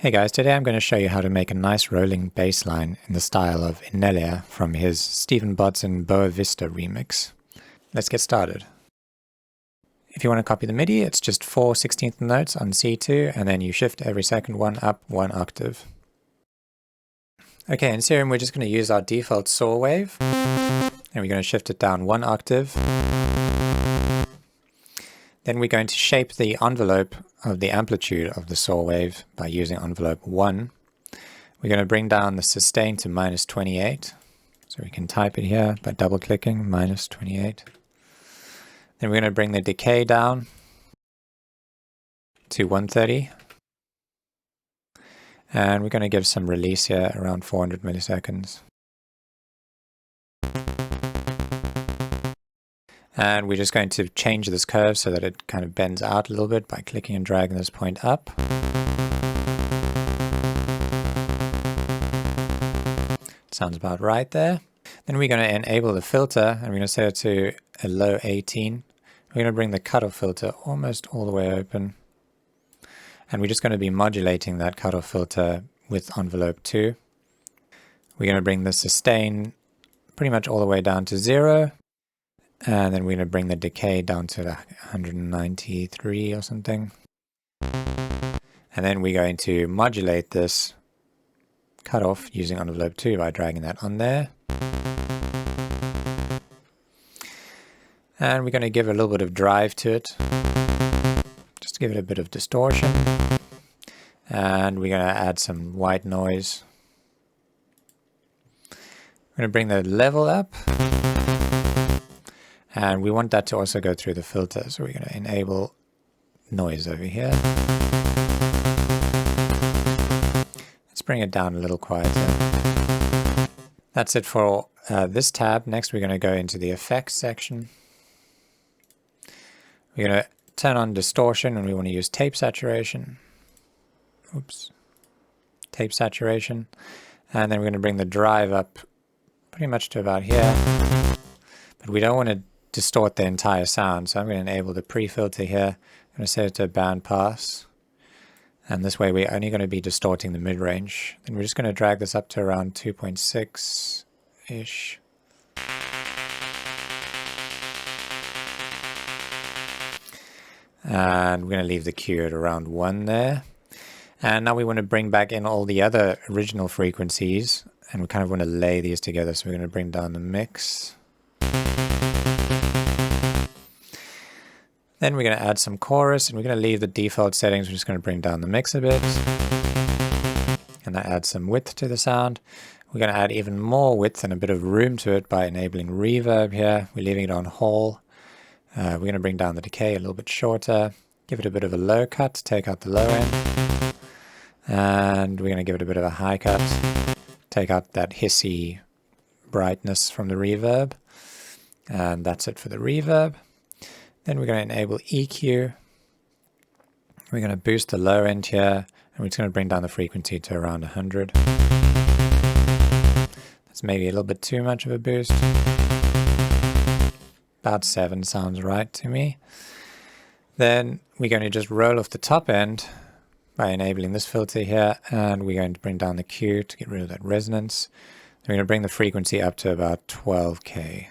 Hey guys, today I'm going to show you how to make a nice rolling bass line in the style of Innellea from his Stephen Bodson Boa Vista remix. Let's get started. If you want to copy the Midi, it's just 4 16th notes on C2 and then you shift every second one up 1 octave. Okay, in Serum we're just going to use our default saw wave and we're going to shift it down 1 octave. Then we're going to shape the envelope of the amplitude of the saw wave by using envelope 1. We're going to bring down the sustain to -28. So we can type it here by double clicking, -28. Then we're going to bring the decay down to 130. And we're going to give some release here around 400 milliseconds. And we're just going to change this curve so that it kind of bends out a little bit by clicking and dragging this point up. Sounds about right there. Then we're going to enable the filter and we're going to set it to a low 18. We're going to bring the cutoff filter almost all the way open. And we're just going to be modulating that cutoff filter with envelope 2. We're going to bring the sustain pretty much all the way down to 0. And then we're going to bring the decay down to 193 or something. And then we're going to modulate this cutoff using envelope 2 by dragging that on there. And we're going to give a little bit of drive to it. Just to give it a bit of distortion. And we're going to add some white noise. We're going to bring the level up. And we want that to also go through the filter, so we're going to enable noise over here. Let's bring it down a little quieter. That's it for this tab. Next we're going to go into the effects section. We're going to turn on distortion and we want to use tape saturation. Oops. Tape saturation. And then we're going to bring the drive up pretty much to about here. But we don't want to distort the entire sound, so I'm going to enable the pre-filter here. I'm going to set it to band pass, and this way we're only going to be distorting the mid-range. Then we're just going to drag this up to around 2.6-ish. And we're going to leave the Q at around 1 there. And now we want to bring back in all the other original frequencies, and we kind of want to lay these together, so we're going to bring down the mix. Then we're going to add some chorus and we're going to leave the default settings. We're just going to bring down the mix a bit. And that adds some width to the sound. We're going to add even more width and a bit of room to it by enabling reverb here. We're leaving it on whole. We're going to bring down the decay a little bit shorter. Give it a bit of a low cut to take out the low end. And we're going to give it a bit of a high cut. Take out that hissy brightness from the reverb. And that's it for the reverb. Then we're going to enable EQ. We're going to boost the low end here, and we're just going to bring down the frequency to around 100. That's maybe a little bit too much of a boost. About 7 sounds right to me. Then we're going to just roll off the top end by enabling this filter here, and we're going to bring down the Q to get rid of that resonance. We're going to bring the frequency up to about 12K.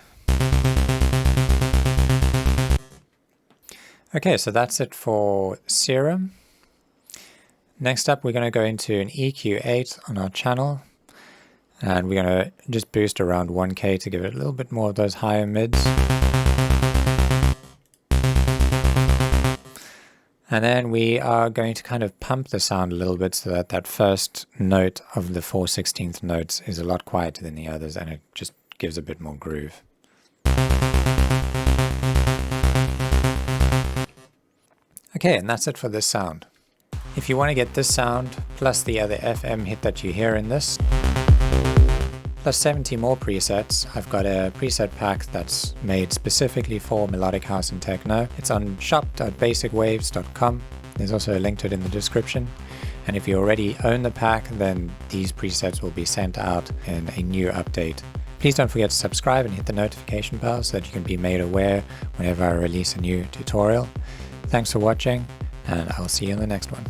Okay, so that's it for Serum. Next up, we're going to go into an EQ8 on our channel. And we're going to just boost around 1K to give it a little bit more of those higher mids. And then we are going to kind of pump the sound a little bit so that that first note of the 4 16th notes is a lot quieter than the others and it just gives a bit more groove. Okay, and that's it for this sound. If you want to get this sound, plus the other FM hit that you hear in this, plus 70 more presets, I've got a preset pack that's made specifically for melodic house and techno. It's on shop.basicwaves.com. There's also a link to it in the description. And if you already own the pack, then these presets will be sent out in a new update. Please don't forget to subscribe and hit the notification bell so that you can be made aware whenever I release a new tutorial. Thanks for watching, and I'll see you in the next one.